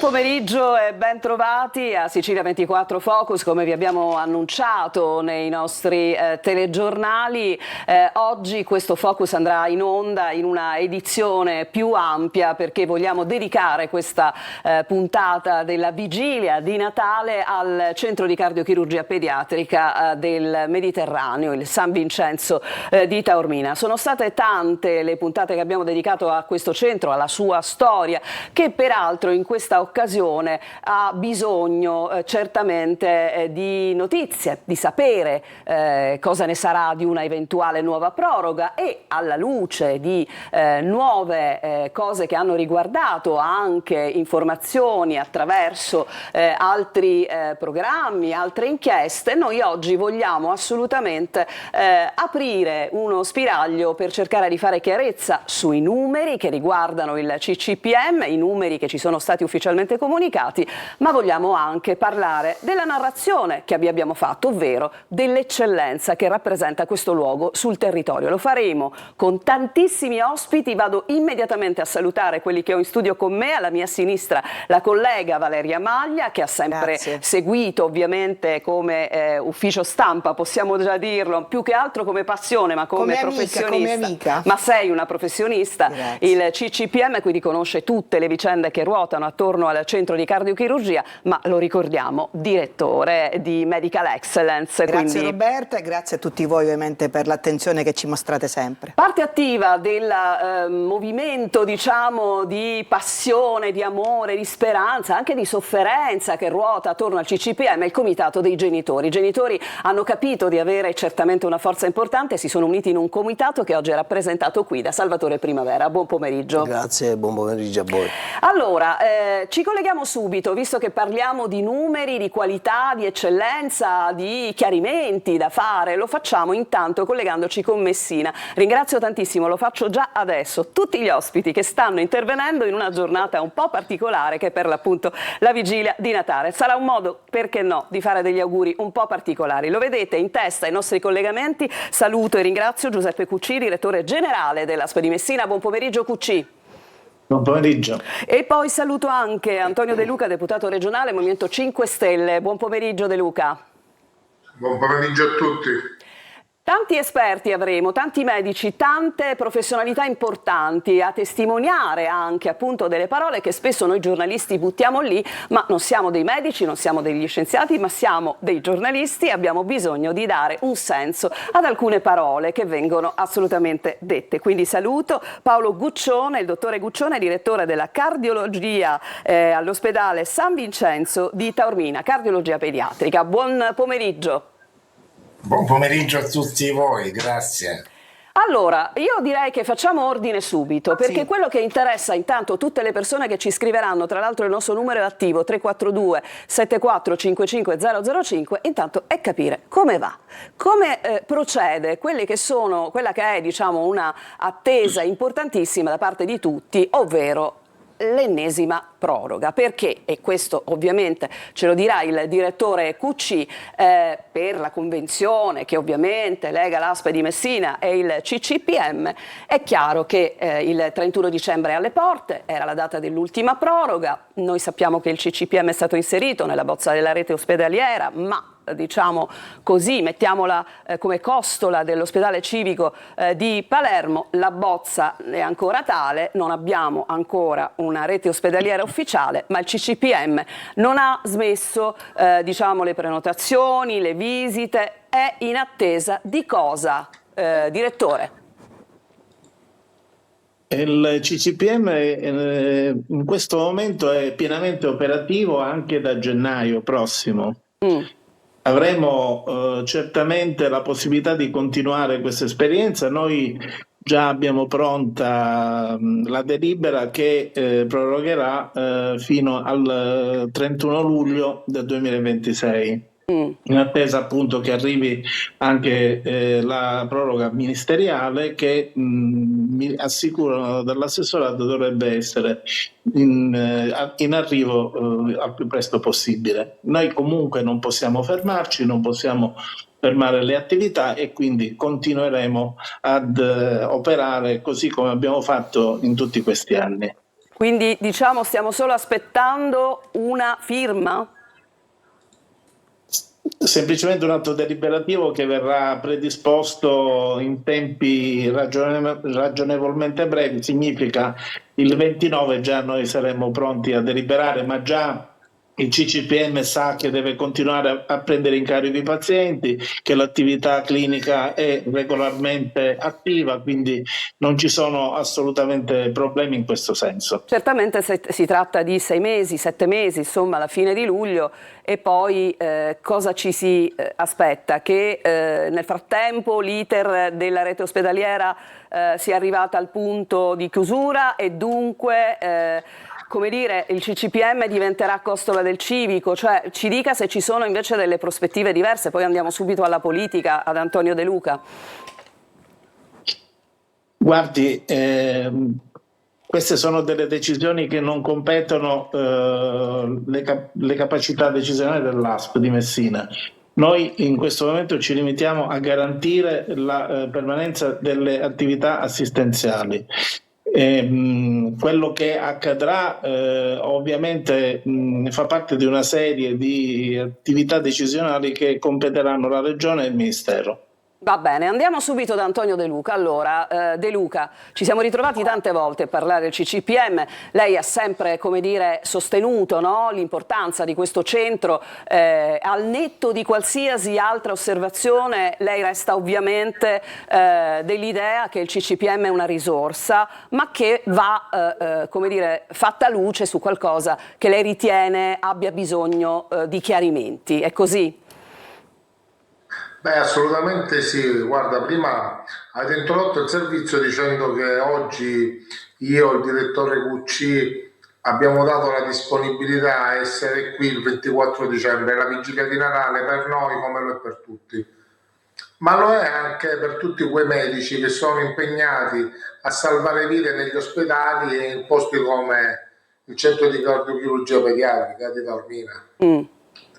pomeriggio e ben trovati a Sicilia 24 Focus, come vi abbiamo annunciato nei nostri telegiornali. Oggi questo Focus andrà in onda in una edizione più ampia perché vogliamo dedicare questa puntata della vigilia di Natale al Centro di Cardiochirurgia Pediatrica del Mediterraneo, il San Vincenzo di Taormina. Sono state tante le puntate che abbiamo dedicato a questo centro, alla sua storia, che peraltro in questa occasione ha bisogno certamente di notizie, di sapere cosa ne sarà di una eventuale nuova proroga, e alla luce di nuove cose che hanno riguardato anche informazioni attraverso altri programmi, altre inchieste, noi oggi vogliamo assolutamente aprire uno spiraglio per cercare di fare chiarezza sui numeri che riguardano il CCPM, i numeri che ci sono stati ufficialmente comunicati, ma vogliamo anche parlare della narrazione che vi abbiamo fatto, ovvero dell'eccellenza che rappresenta questo luogo sul territorio. Lo faremo con tantissimi ospiti. Vado immediatamente a salutare quelli che ho in studio con me. Alla mia sinistra la collega Valeria Maglia, che ha sempre seguito ovviamente come ufficio stampa, possiamo già dirlo, più che altro come passione, ma come professionista. Come amica. Ma sei una professionista. Grazie. Il CCPM quindi conosce tutte le vicende che ruotano attorno al centro di cardiochirurgia, ma lo ricordiamo, direttore di Medical Excellence. Grazie quindi Roberta, e grazie a tutti voi ovviamente per l'attenzione che ci mostrate sempre. parte attiva del movimento, diciamo, di passione, di amore, di speranza, anche di sofferenza che ruota attorno al CCPM, il comitato dei genitori. I genitori hanno capito di avere certamente una forza importante e si sono uniti in un comitato che oggi è rappresentato qui da Salvatore Primavera. Buon pomeriggio. Grazie, buon pomeriggio a voi. Allora, ci colleghiamo subito, visto che parliamo di numeri, di qualità, di eccellenza, di chiarimenti da fare. Lo facciamo intanto collegandoci con Messina. Ringrazio tantissimo, lo faccio già adesso, tutti gli ospiti che stanno intervenendo in una giornata un po' particolare, che è per l'appunto la vigilia di Natale. Sarà un modo, perché no, di fare degli auguri un po' particolari. Lo vedete in testa ai nostri collegamenti. Saluto e ringrazio Giuseppe Cucci, direttore generale dell'ASP di Messina. Buon pomeriggio Cucci. Buon pomeriggio. E poi saluto anche Antonio De Luca, deputato regionale Movimento 5 Stelle. Buon pomeriggio De Luca. Buon pomeriggio a tutti. Tanti esperti avremo, tanti medici, tante professionalità importanti a testimoniare anche appunto delle parole che spesso noi giornalisti buttiamo lì, ma non siamo dei medici, non siamo degli scienziati, ma siamo dei giornalisti e abbiamo bisogno di dare un senso ad alcune parole che vengono assolutamente dette. Quindi saluto Paolo Guccione, il dottore Guccione, direttore della cardiologia all'ospedale San Vincenzo di Taormina, cardiologia pediatrica. Buon pomeriggio. Buon pomeriggio a tutti voi, grazie. Allora, io direi che facciamo ordine subito, perché quello che interessa intanto tutte le persone che ci scriveranno, tra l'altro il nostro numero è attivo 342 7455 005, intanto è capire come va, come procede quella che è diciamo una attesa importantissima da parte di tutti, ovvero l'ennesima proroga. Perché? E questo ovviamente ce lo dirà il direttore Cucci, per la convenzione che ovviamente lega l'ASP di Messina e il CCPM, è chiaro che il 31 dicembre è alle porte, era la data dell'ultima proroga. Noi sappiamo che il CCPM è stato inserito nella bozza della rete ospedaliera, ma diciamo così, mettiamola come costola dell'ospedale civico di Palermo, la bozza è ancora tale, non abbiamo ancora una rete ospedaliera ufficiale, ma il CCPM non ha smesso diciamo le prenotazioni, le visite. È in attesa di cosa, direttore? Il CCPM in questo momento è pienamente operativo anche da gennaio prossimo. Avremo certamente la possibilità di continuare questa esperienza. Noi già abbiamo pronta la delibera che prorogherà fino al 31 luglio del 2026. In attesa appunto che arrivi anche la proroga ministeriale che mi assicurano dall'assessorato dovrebbe essere in arrivo al più presto possibile. Noi comunque non possiamo fermarci, non possiamo fermare le attività e quindi continueremo ad operare così come abbiamo fatto in tutti questi anni. Quindi diciamo stiamo solo aspettando una firma? Semplicemente un atto deliberativo che verrà predisposto in tempi ragionevolmente brevi, significa il 29 già noi saremo pronti a deliberare, ma già il CCPM sa che deve continuare a prendere in carico i pazienti, che l'attività clinica è regolarmente attiva, quindi non ci sono assolutamente problemi in questo senso. Certamente si tratta di 6 mesi, 7 mesi, insomma alla fine di luglio, e poi cosa ci si aspetta? Che nel frattempo l'iter della rete ospedaliera sia arrivata al punto di chiusura e dunque come dire, il CCPM diventerà costola del civico, cioè ci dica se ci sono invece delle prospettive diverse, poi andiamo subito alla politica, ad Antonio De Luca. Guardi, queste sono delle decisioni che non competono le capacità decisionali dell'ASP di Messina. Noi in questo momento ci limitiamo a garantire la permanenza delle attività assistenziali. Quello che accadrà ovviamente fa parte di una serie di attività decisionali che competeranno la Regione e il Ministero. Va bene, andiamo subito da Antonio De Luca. Allora, De Luca, ci siamo ritrovati tante volte a parlare del CCPM, lei ha sempre, come dire, sostenuto, no, l'importanza di questo centro, al netto di qualsiasi altra osservazione lei resta ovviamente dell'idea che il CCPM è una risorsa, ma che va, come dire, fatta luce su qualcosa che lei ritiene abbia bisogno di chiarimenti, è così? Beh, assolutamente sì. Guarda, prima avete introdotto il servizio dicendo che oggi io e il direttore QC abbiamo dato la disponibilità a essere qui il 24 dicembre, la vigilia di Natale per noi come lo è per tutti. Ma lo è anche per tutti quei medici che sono impegnati a salvare vite negli ospedali e in posti come il centro di cardiochirurgia pediatrica di Taormina.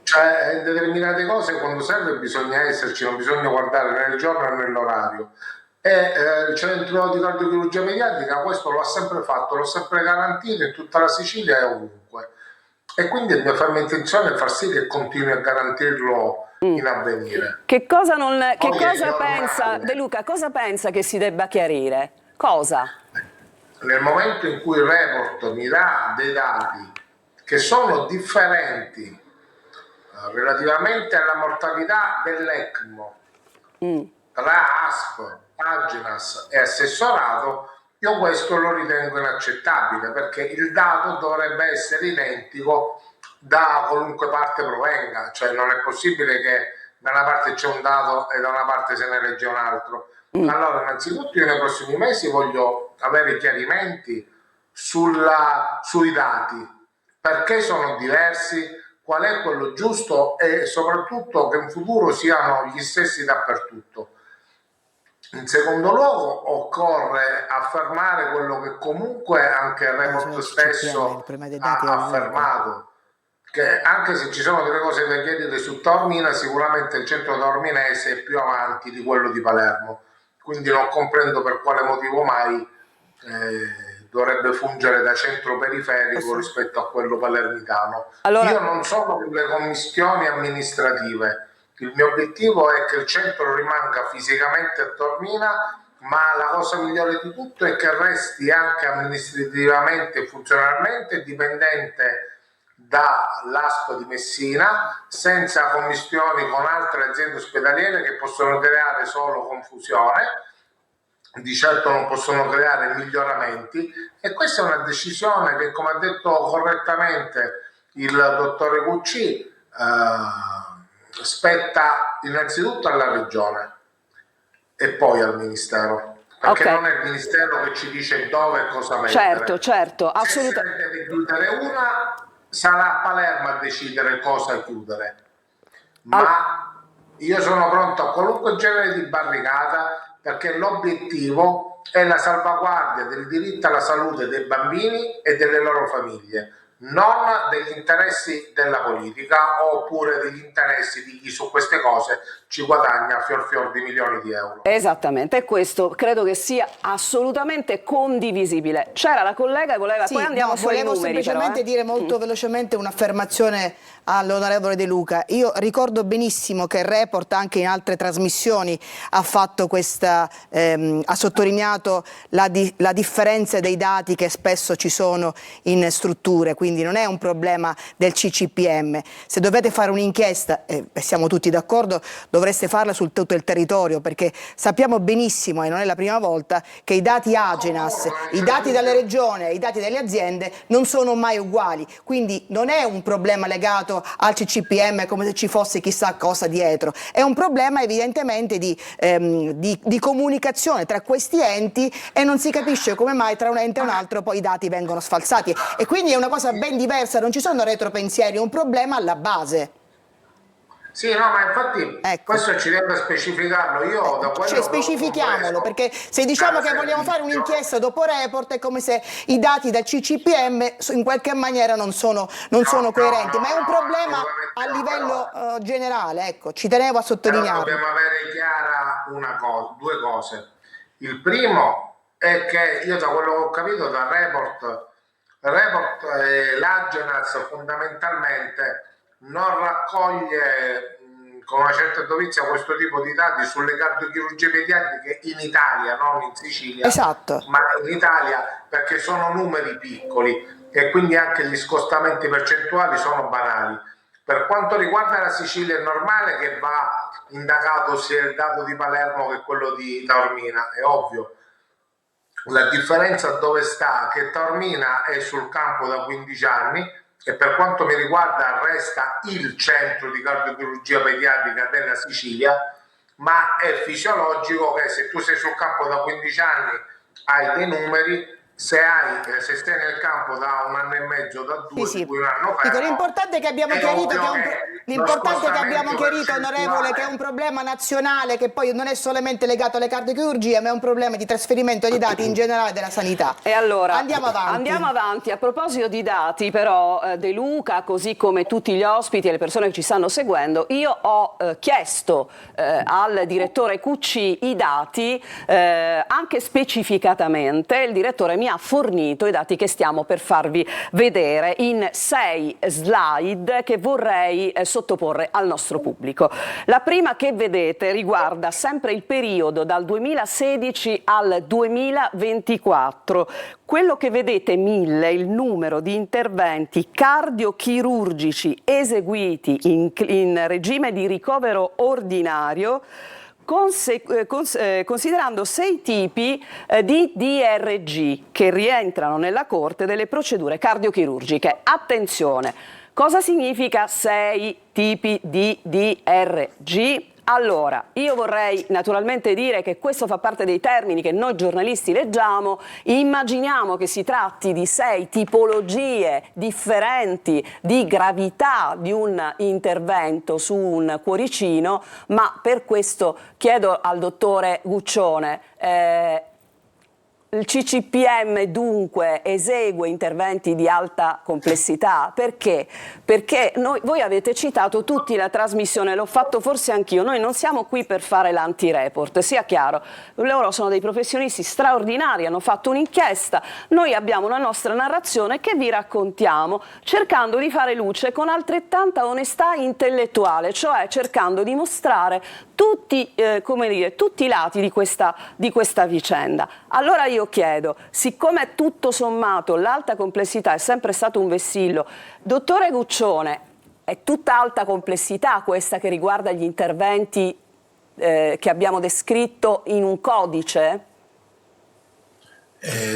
Cioè, in determinate cose quando serve bisogna esserci, non bisogna guardare nel giorno e nell'orario. E il centro di cardiochirurgia pediatrica questo lo ha sempre fatto, l'ho sempre garantito in tutta la Sicilia e ovunque. E quindi è mia ferma intenzione far sì che continui a garantirlo in avvenire. Che cosa pensa, De Luca, cosa pensa che si debba chiarire? Cosa? Nel momento in cui il report mi dà dei dati che sono differenti relativamente alla mortalità dell'ECMO tra ASP, Agenas e assessorato, io questo lo ritengo inaccettabile, perché il dato dovrebbe essere identico da qualunque parte provenga, cioè non è possibile che da una parte c'è un dato e da una parte se ne legge un altro. Allora, innanzitutto io nei prossimi mesi voglio avere chiarimenti sui dati, perché sono diversi, qual è quello giusto e soprattutto che in futuro siano gli stessi dappertutto. In secondo luogo occorre affermare quello che comunque anche il report stesso ha affermato, che anche se ci sono delle cose da chiarire su Taormina, sicuramente il centro taorminese è più avanti di quello di Palermo, quindi non comprendo per quale motivo mai dovrebbe fungere da centro periferico rispetto a quello palermitano. Allora, io non sono per le commissioni amministrative, il mio obiettivo è che il centro rimanga fisicamente a Taormina, ma la cosa migliore di tutto è che resti anche amministrativamente e funzionalmente dipendente dall'ASP di Messina, senza commissioni con altre aziende ospedaliere che possono creare solo confusione. Di certo non possono creare miglioramenti, e questa è una decisione che, come ha detto correttamente il dottore Cucci, spetta innanzitutto alla Regione e poi al Ministero, perché non è il Ministero che ci dice dove e cosa mettere. Certo, assolutamente. Se deve chiudere una, sarà Palermo a decidere cosa chiudere, ma io sono pronto a qualunque genere di barricata, perché l'obiettivo è la salvaguardia del diritto alla salute dei bambini e delle loro famiglie. non degli interessi della politica oppure degli interessi di chi su queste cose ci guadagna fior di milioni di euro. Esattamente, e questo credo che sia assolutamente condivisibile. C'era la collega e voleva, Sì, poi andiamo no, sui volevo numeri semplicemente però, dire molto velocemente un'affermazione all'onorevole De Luca. Io ricordo benissimo che il Report anche in altre trasmissioni ha fatto questa, ha sottolineato la differenza dei dati che spesso ci sono in strutture, quindi non è un problema del CCPM. Se dovete fare un'inchiesta, e siamo tutti d'accordo, dovreste farla su tutto il territorio, perché sappiamo benissimo, e non è la prima volta, che i dati Agenas, i dati dalle regioni e i dati delle aziende non sono mai uguali, quindi non è un problema legato al CCPM come se ci fosse chissà cosa dietro, è un problema evidentemente di comunicazione tra questi enti, e non si capisce come mai tra un ente e un altro poi i dati vengono sfalsati, e quindi è una cosa ben diversa, non ci sono retropensieri, è un problema alla base. Sì, no, ma infatti questo ci deve specificarlo. Io da quello specifichiamolo, perché se diciamo che vogliamo fare un'inchiesta dopo Report è come se i dati del CCPM in qualche maniera non sono coerenti, ma è un problema a livello generale, ecco, ci tenevo a sottolinearlo. Dobbiamo avere chiara due cose. Il primo è che io da quello che ho capito dal Report l'Agenas fondamentalmente non raccoglie con una certa dovizia questo tipo di dati sulle cardiochirurgie pediatriche in Italia, non in Sicilia, esatto, ma in Italia, perché sono numeri piccoli e quindi anche gli scostamenti percentuali sono banali. Per quanto riguarda la Sicilia è normale che va indagato sia il dato di Palermo che quello di Taormina, è ovvio. La differenza dove sta? Che Taormina è sul campo da 15 anni e per quanto mi riguarda resta il centro di cardiochirurgia pediatrica della Sicilia, ma è fisiologico che se tu sei sul campo da 15 anni hai dei numeri, se stai nel campo da un anno e mezzo, da due, sì, di cui un anno fermo, l'importante è che abbiamo chiarito, onorevole, che è un problema nazionale, che poi non è solamente legato alle cardiochirurgie, ma è un problema di trasferimento di dati in generale della sanità. E allora andiamo avanti. A proposito di dati però, De Luca, così come tutti gli ospiti e le persone che ci stanno seguendo, io ho chiesto al direttore QC i dati anche specificatamente. Il direttore mi ha fornito i dati che stiamo per farvi vedere in 6 slide che vorrei sottoporre al nostro pubblico. La prima che vedete riguarda sempre il periodo dal 2016 al 2024. Quello che vedete 1000, il numero di interventi cardiochirurgici eseguiti in regime di ricovero ordinario, considerando 6 tipi di DRG che rientrano nella corte delle procedure cardiochirurgiche. Attenzione, cosa significa 6 tipi di DRG? Allora, io vorrei naturalmente dire che questo fa parte dei termini che noi giornalisti leggiamo, immaginiamo che si tratti di 6 tipologie differenti di gravità di un intervento su un cuoricino, ma per questo chiedo al dottore Guccione, il CCPM dunque esegue interventi di alta complessità, perché? Perché voi avete citato tutti la trasmissione, l'ho fatto forse anch'io, noi non siamo qui per fare l'anti-report, sia chiaro, loro sono dei professionisti straordinari, hanno fatto un'inchiesta, noi abbiamo una nostra narrazione che vi raccontiamo cercando di fare luce con altrettanta onestà intellettuale, cioè cercando di mostrare tutti i lati di questa vicenda. Allora io chiedo, siccome tutto sommato l'alta complessità è sempre stato un vessillo, dottore Guccione, è tutta alta complessità questa che riguarda gli interventi che abbiamo descritto in un codice?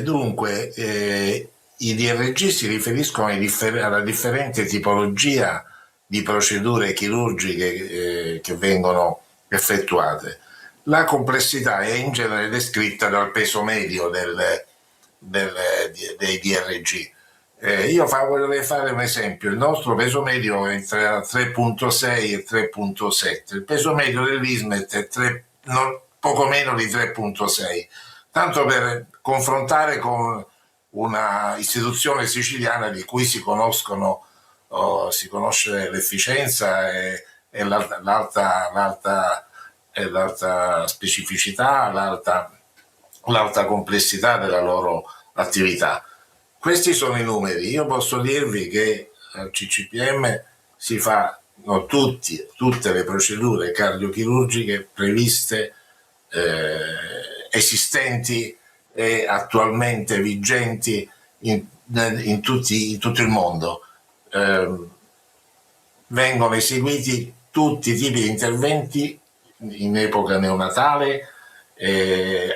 Dunque, i DRG si riferiscono alla differente tipologia di procedure chirurgiche che vengono effettuate. La complessità è in genere descritta dal peso medio dei DRG. Io vorrei fare un esempio. Il nostro peso medio è tra 3.6 e 3.7. Il peso medio dell'Ismet è poco meno di 3.6. Tanto per confrontare con una istituzione siciliana di cui si conosce l'efficienza e l'alta specificità, l'alta complessità della loro attività. Questi sono i numeri. Io posso dirvi che al CCPM si fanno tutte le procedure cardiochirurgiche previste, esistenti e attualmente vigenti in tutto il mondo. Vengono eseguiti tutti i tipi di interventi in epoca neonatale,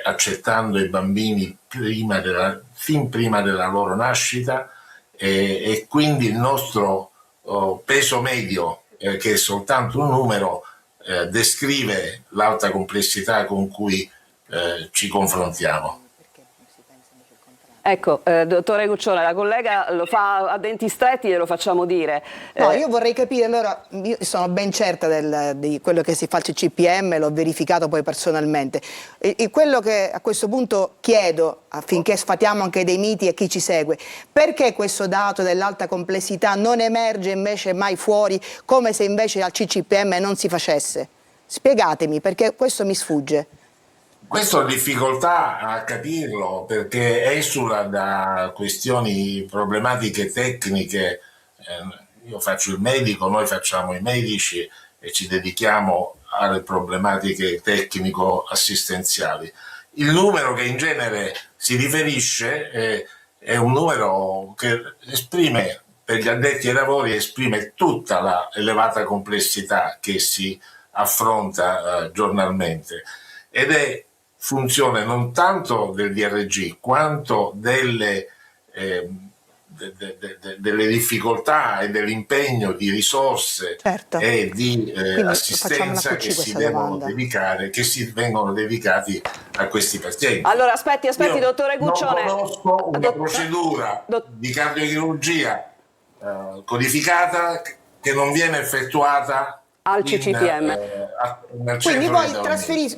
accettando i bambini fin prima della loro nascita, e quindi il nostro peso medio, che è soltanto un numero, descrive l'alta complessità con cui ci confrontiamo. Ecco, dottore Guccione, la collega lo fa a denti stretti e lo facciamo dire. No, io vorrei capire, allora, io sono ben certa di quello che si fa al CCPM, l'ho verificato poi personalmente, e quello che a questo punto chiedo, affinché sfatiamo anche dei miti a chi ci segue, perché questo dato dell'alta complessità non emerge invece mai fuori, come se invece al CCPM non si facesse? Spiegatemi, perché questo mi sfugge. Questo ho difficoltà a capirlo, perché esula da questioni problematiche tecniche. Io faccio il medico, noi facciamo i medici e ci dedichiamo alle problematiche tecnico-assistenziali. Il numero che in genere si riferisce è un numero che esprime, per gli addetti ai lavori, esprime tutta la elevata complessità che si affronta giornalmente, ed è funzione non tanto del DRG quanto delle difficoltà e dell'impegno di risorse, certo, e di assistenza che si devono dedicare, che si vengono dedicati a questi pazienti. Allora aspetti, Io dottore Guccione. non conosco una procedura di cardiochirurgia codificata che non viene effettuata al CCPM. Quindi poi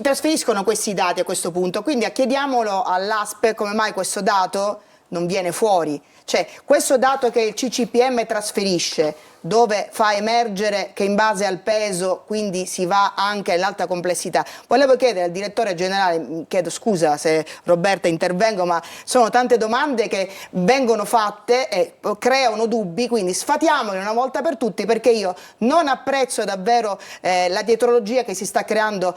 trasferiscono questi dati a questo punto, quindi chiediamolo all'ASP come mai questo dato non viene fuori, cioè questo dato che il CCPM trasferisce, dove fa emergere che in base al peso quindi si va anche all'alta complessità. Volevo chiedere al direttore generale, chiedo scusa se Roberta intervengo, ma sono tante domande che vengono fatte e creano dubbi, quindi sfatiamoli una volta per tutti, perché io non apprezzo davvero la dietrologia che si sta creando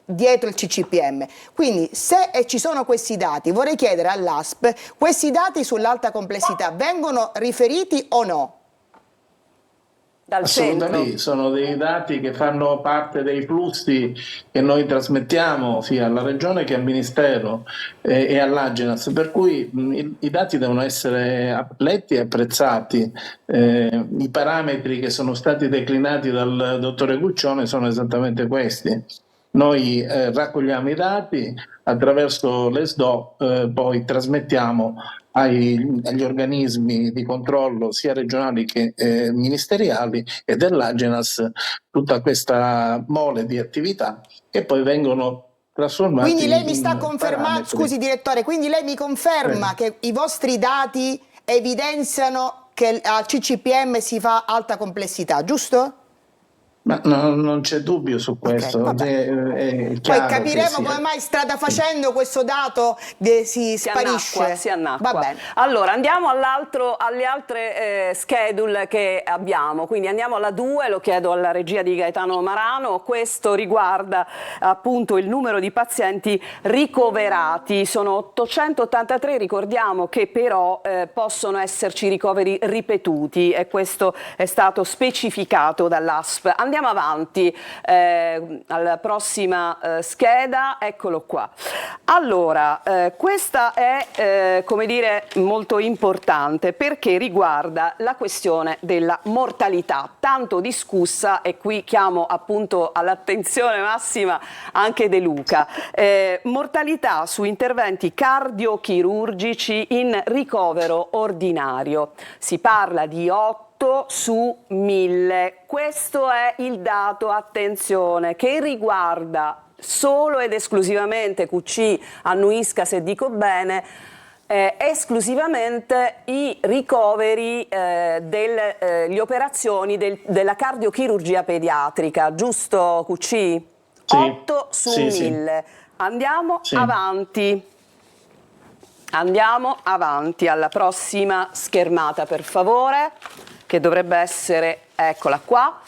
dietro il CCPM. Quindi se ci sono questi dati, vorrei chiedere all'ASP, questi dati sull'alta complessità vengono riferiti o no? Assolutamente, sono dei dati che fanno parte dei flussi che noi trasmettiamo sia alla Regione che al Ministero e all'Agenas, per cui i dati devono essere letti e apprezzati. I parametri che sono stati declinati dal dottore Guccione sono esattamente questi. Noi raccogliamo i dati attraverso l'ESDO, poi trasmettiamo agli organismi di controllo sia regionali che ministeriali e dell'Agenas tutta questa mole di attività che poi vengono trasformati. Quindi lei mi sta confermando, scusi direttore, quindi lei mi conferma che i vostri dati evidenziano che al CCPM si fa alta complessità, giusto? Ma no, non c'è dubbio su questo. È poi capiremo come mai strada facendo questo dato si sparisce. Si annacqua. Va bene. Allora andiamo alle altre schedule che abbiamo, quindi andiamo alla 2, lo chiedo alla regia di Gaetano Marano. Questo riguarda appunto il numero di pazienti ricoverati, sono 883, ricordiamo che però possono esserci ricoveri ripetuti e questo è stato specificato dall'ASP. Andiamo avanti alla prossima scheda, eccolo qua. Allora, questa è come dire molto importante perché riguarda la questione della mortalità, tanto discussa, e qui chiamo appunto all'attenzione massima anche De Luca. Mortalità su interventi cardiochirurgici in ricovero ordinario. Si parla di 8 su 1000. Questo è il dato, attenzione, che riguarda solo ed esclusivamente QC, annuisca se dico bene, esclusivamente i ricoveri delle operazioni della cardiochirurgia pediatrica, giusto QC? Sì. 8 su Sì, 1000. Andiamo Sì. avanti. Andiamo avanti alla prossima schermata, per favore, che dovrebbe essere, eccola qua.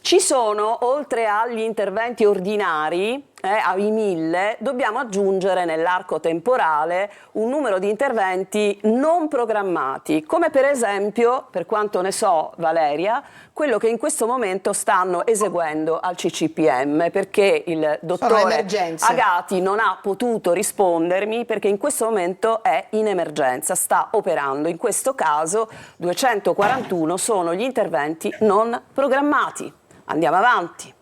Ci sono, oltre agli interventi ordinari, ai 1000, dobbiamo aggiungere nell'arco temporale un numero di interventi non programmati, come per esempio, per quanto ne so, Valeria, quello che in questo momento stanno eseguendo al CCPM, perché il dottore emergenze. Agati non ha potuto rispondermi perché in questo momento è in emergenza, sta operando. In questo caso 241 sono gli interventi non programmati. Andiamo avanti.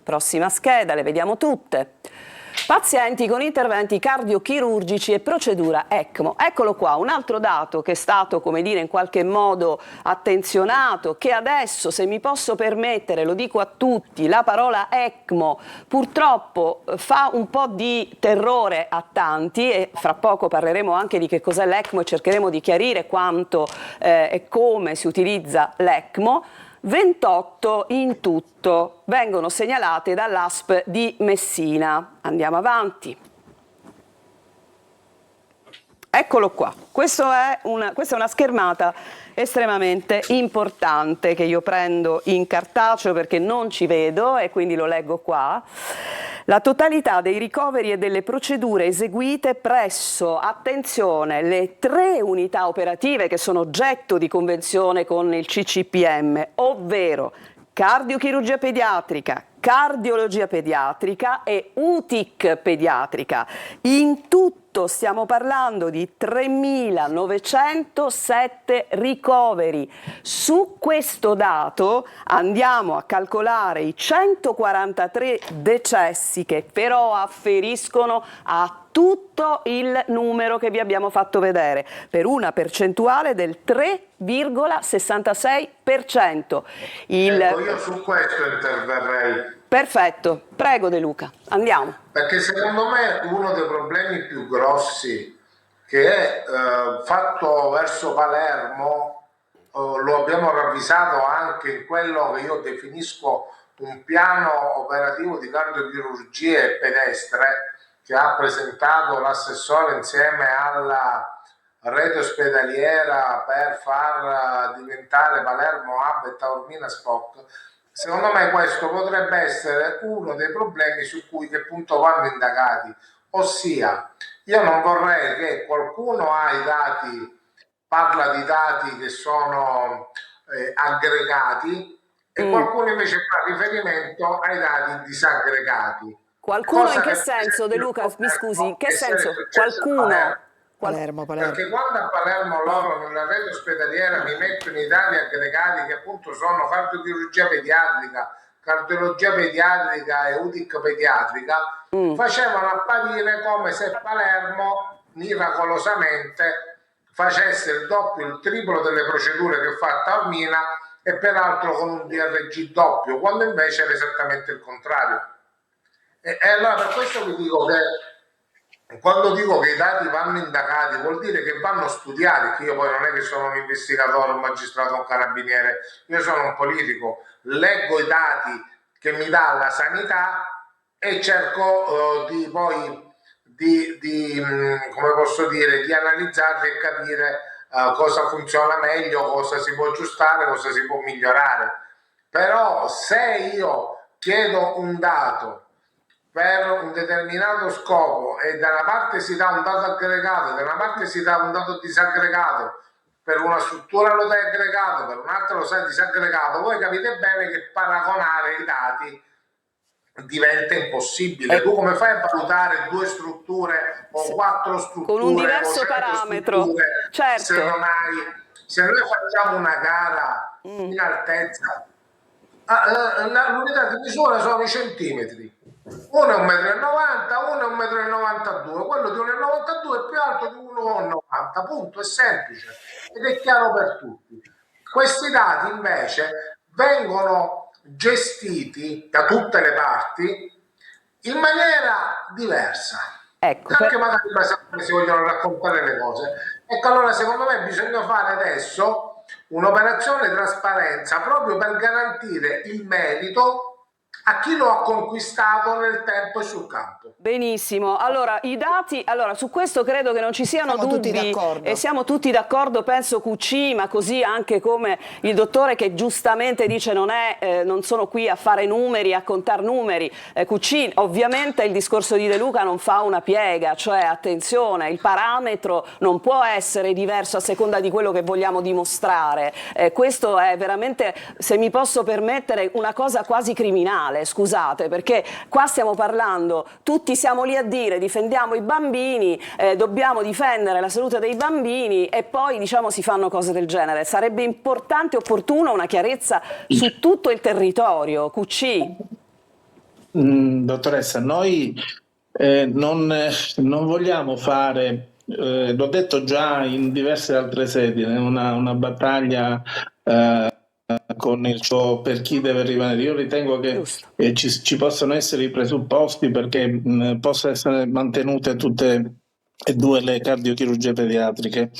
Prossima scheda, le vediamo tutte. Pazienti con interventi cardiochirurgici e procedura ECMO. Eccolo qua, un altro dato che è stato, come dire, in qualche modo attenzionato, che adesso, se mi posso permettere, lo dico a tutti, la parola ECMO purtroppo fa un po' di terrore a tanti, e fra poco parleremo anche di che cos'è l'ECMO e cercheremo di chiarire quanto e come si utilizza l'ECMO. 28 in tutto vengono segnalate dall'ASP di Messina. Andiamo avanti. Eccolo qua, questa è una schermata estremamente importante che io prendo in cartaceo perché non ci vedo e quindi lo leggo qua. La totalità dei ricoveri e delle procedure eseguite presso, attenzione, le 3 unità operative che sono oggetto di convenzione con il CCPM, ovvero cardiochirurgia pediatrica, cardiologia pediatrica e UTIC pediatrica. In tutto stiamo parlando di 3.907 ricoveri. Su questo dato andiamo a calcolare i 143 decessi che però afferiscono a tutto il numero che vi abbiamo fatto vedere, per una percentuale del 3,66%. Ecco, io su questo interverrei. Perfetto, prego De Luca, andiamo. Perché secondo me uno dei problemi più grossi che è fatto verso Palermo, lo abbiamo ravvisato anche in quello che io definisco un piano operativo di cardiochirurgia e pedestre che ha presentato l'assessore insieme alla rete ospedaliera per far diventare Palermo Hub e Taormina Spock. Secondo me questo potrebbe essere uno dei problemi su cui che punto vanno indagati, ossia io non vorrei che qualcuno ha i dati, parla di dati che sono aggregati e qualcuno invece fa riferimento ai dati disaggregati. Qualcuno in che senso, De Luca? Mi scusi, in che senso? Qualcuno? Palermo. Perché quando a Palermo loro nella rete ospedaliera mi mettono i dati aggregati che appunto sono cardiochirurgia pediatrica, cardiologia pediatrica e UTIC pediatrica, facevano apparire come se Palermo miracolosamente facesse il doppio, il triplo delle procedure che fa a Taormina e peraltro con un DRG doppio, quando invece era esattamente il contrario. E allora per questo vi dico che quando dico che i dati vanno indagati vuol dire che vanno studiati, che io poi non è che sono un investigatore, un magistrato, un carabiniere, io sono un politico, leggo i dati che mi dà la sanità e cerco come posso dire, di analizzarli e capire cosa funziona meglio, cosa si può aggiustare, cosa si può migliorare. Però se io chiedo un dato per un determinato scopo e da una parte si dà un dato aggregato, da una parte si dà un dato disaggregato, per una struttura lo dai aggregato, per un'altra lo sai disaggregato, voi capite bene che paragonare i dati diventa impossibile. Tu come fai a valutare 2 strutture o 4 strutture con un diverso o 7 parametro? Certo. se noi facciamo una gara in altezza, l'unità di misura sono i centimetri. Uno è 1,90 m, uno è 1,92 m, quello di 1,92 m è più alto di 1,90 m, punto, è semplice ed è chiaro per tutti. Questi dati invece vengono gestiti da tutte le parti in maniera diversa. Ecco, anche magari in base a come si vogliono raccontare le cose. Ecco, allora secondo me bisogna fare adesso un'operazione trasparenza proprio per garantire il merito a chi lo ha conquistato nel tempo e sul campo. benissimo, allora i dati, allora su questo credo che non ci siano Siamo tutti dubbi d'accordo. e siamo tutti d'accordo, penso QC, ma così anche come il dottore che giustamente dice non sono qui a fare numeri, a contare numeri. QC, ovviamente il discorso di De Luca non fa una piega, cioè attenzione, il parametro non può essere diverso a seconda di quello che vogliamo dimostrare. Questo è veramente, se mi posso permettere, una cosa quasi criminale. Scusate, perché qua stiamo parlando, tutti siamo lì a dire difendiamo i bambini, dobbiamo difendere la salute dei bambini e poi diciamo si fanno cose del genere. Sarebbe importante e opportuno una chiarezza su tutto il territorio. QC. Dottoressa, noi non vogliamo fare, l'ho detto già in diverse altre sedi, una battaglia con il suo per chi deve rimanere. Io ritengo che ci possano essere i presupposti perché possano essere mantenute tutte e due le cardiochirurgie pediatriche.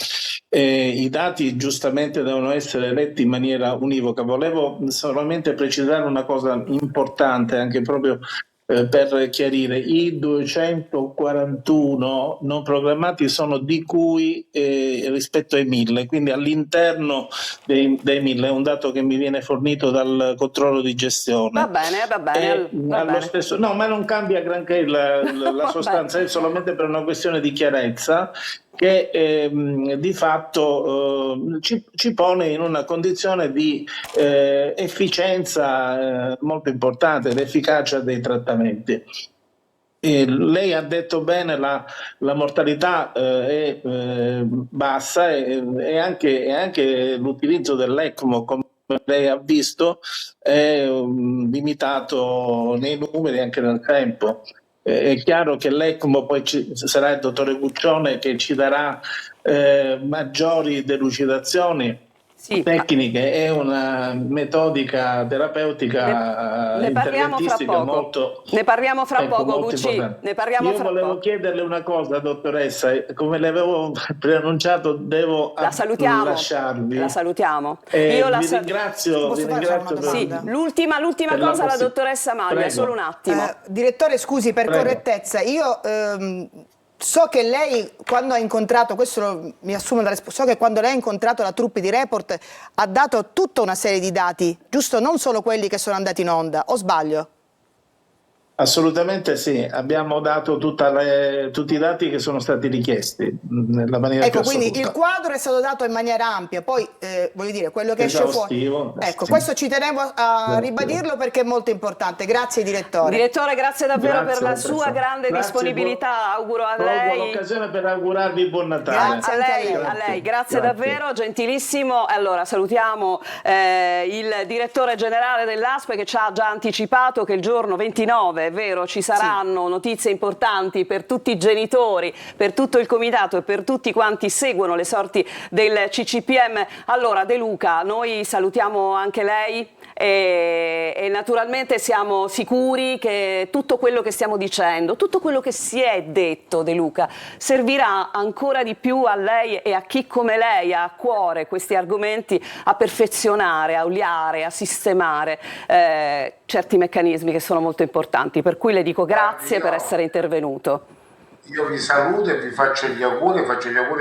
I dati giustamente devono essere letti in maniera univoca. Volevo solamente precisare una cosa importante anche proprio per chiarire: i 241 non programmati sono di cui rispetto ai 1000, quindi all'interno dei 1000, è un dato che mi viene fornito dal controllo di gestione. Va bene, va bene. Stesso, no, ma non cambia granché la sostanza, è solamente per una questione di chiarezza che di fatto ci pone in una condizione di efficienza molto importante ed efficacia dei trattamenti. Lei ha detto bene, la mortalità è bassa e anche l'utilizzo dell'ECMO, come lei ha visto, è limitato nei numeri e anche nel tempo. È chiaro che l'ECMO poi sarà il dottore Guccione che ci darà maggiori delucidazioni tecniche e una metodica terapeutica interventistica molto. Ne parliamo fra poco, Gucci. Io volevo chiederle una cosa, dottoressa, come le avevo preannunciato, devo lasciarvi. La salutiamo. Io vi ringrazio. Sì, l'ultima cosa alla dottoressa Maglia, solo un attimo. Direttore, scusi, per correttezza, io so che lei, quando ha incontrato, mi assumo so che quando lei ha incontrato la troupe di Report ha dato tutta una serie di dati, giusto? Non solo quelli che sono andati in onda, o sbaglio? Assolutamente sì, abbiamo dato tutti i dati che sono stati richiesti nella maniera più assoluta. Quindi il quadro è stato dato in maniera ampia, poi voglio dire, quello che esce fuori. Ecco, questo ci tenevo a ribadirlo perché è molto importante. Grazie direttore. Direttore, grazie davvero per la sua grande disponibilità, auguro a lei. Colgo l'occasione per augurarvi buon Natale. Grazie a lei, grazie davvero, gentilissimo. Allora salutiamo il direttore generale dell'ASP che ci ha già anticipato che il giorno 29 è vero, ci saranno notizie importanti per tutti i genitori, per tutto il comitato e per tutti quanti seguono le sorti del CCPM. Allora De Luca, noi salutiamo anche lei e naturalmente siamo sicuri che tutto quello che stiamo dicendo, tutto quello che si è detto, De Luca, servirà ancora di più a lei e a chi come lei ha a cuore questi argomenti a perfezionare, a oliare, a sistemare certi meccanismi che sono molto importanti, per cui le dico grazie per essere intervenuto. Io vi saluto e vi faccio gli auguri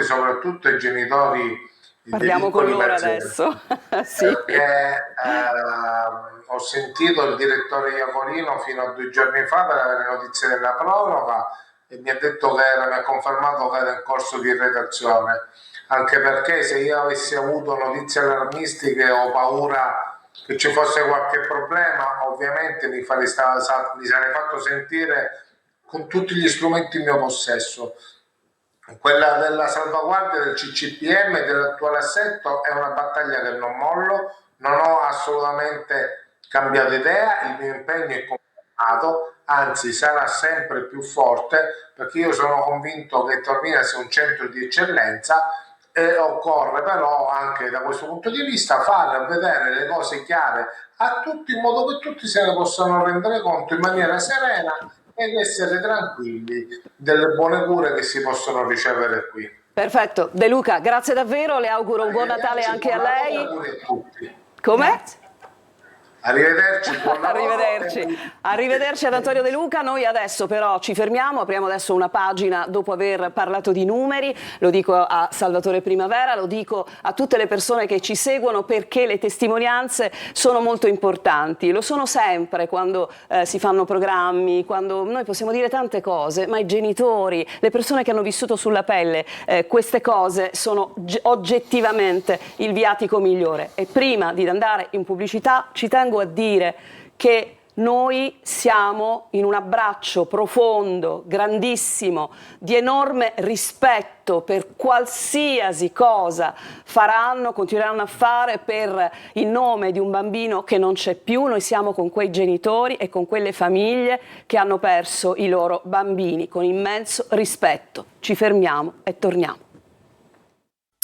soprattutto ai genitori. Parliamo con loro adesso. Sì. Perché ho sentito il direttore Iacolino fino a 2 giorni fa per avere notizie della proroga e mi ha detto mi ha confermato che era in corso di redazione, anche perché se io avessi avuto notizie allarmistiche o paura che ci fosse qualche problema, ovviamente mi sarei fatto sentire con tutti gli strumenti in mio possesso. Quella della salvaguardia del CCPM e dell'attuale assetto è una battaglia che non mollo, non ho assolutamente cambiato idea, il mio impegno è continuato, anzi sarà sempre più forte, perché io sono convinto che Taormina sia un centro di eccellenza e occorre però anche da questo punto di vista fare vedere le cose chiare a tutti in modo che tutti se ne possano rendere conto in maniera serena ed essere tranquilli delle buone cure che si possono ricevere qui. Perfetto. De Luca, grazie davvero, le auguro un buon Natale anche a lei. Auguri a tutti. Come? Arrivederci, buon lavoro. Arrivederci. Arrivederci ad Antonio De Luca. Noi adesso però ci fermiamo, apriamo adesso una pagina dopo aver parlato di numeri, lo dico a Salvatore Primavera, lo dico a tutte le persone che ci seguono, perché le testimonianze sono molto importanti, lo sono sempre quando si fanno programmi, quando noi possiamo dire tante cose, ma i genitori, le persone che hanno vissuto sulla pelle queste cose sono oggettivamente il viatico migliore. E prima di andare in pubblicità ci tengo a dire che noi siamo in un abbraccio profondo, grandissimo, di enorme rispetto per qualsiasi cosa faranno, continueranno a fare per il nome di un bambino che non c'è più. Noi siamo con quei genitori e con quelle famiglie che hanno perso i loro bambini, con immenso rispetto. Ci fermiamo e torniamo.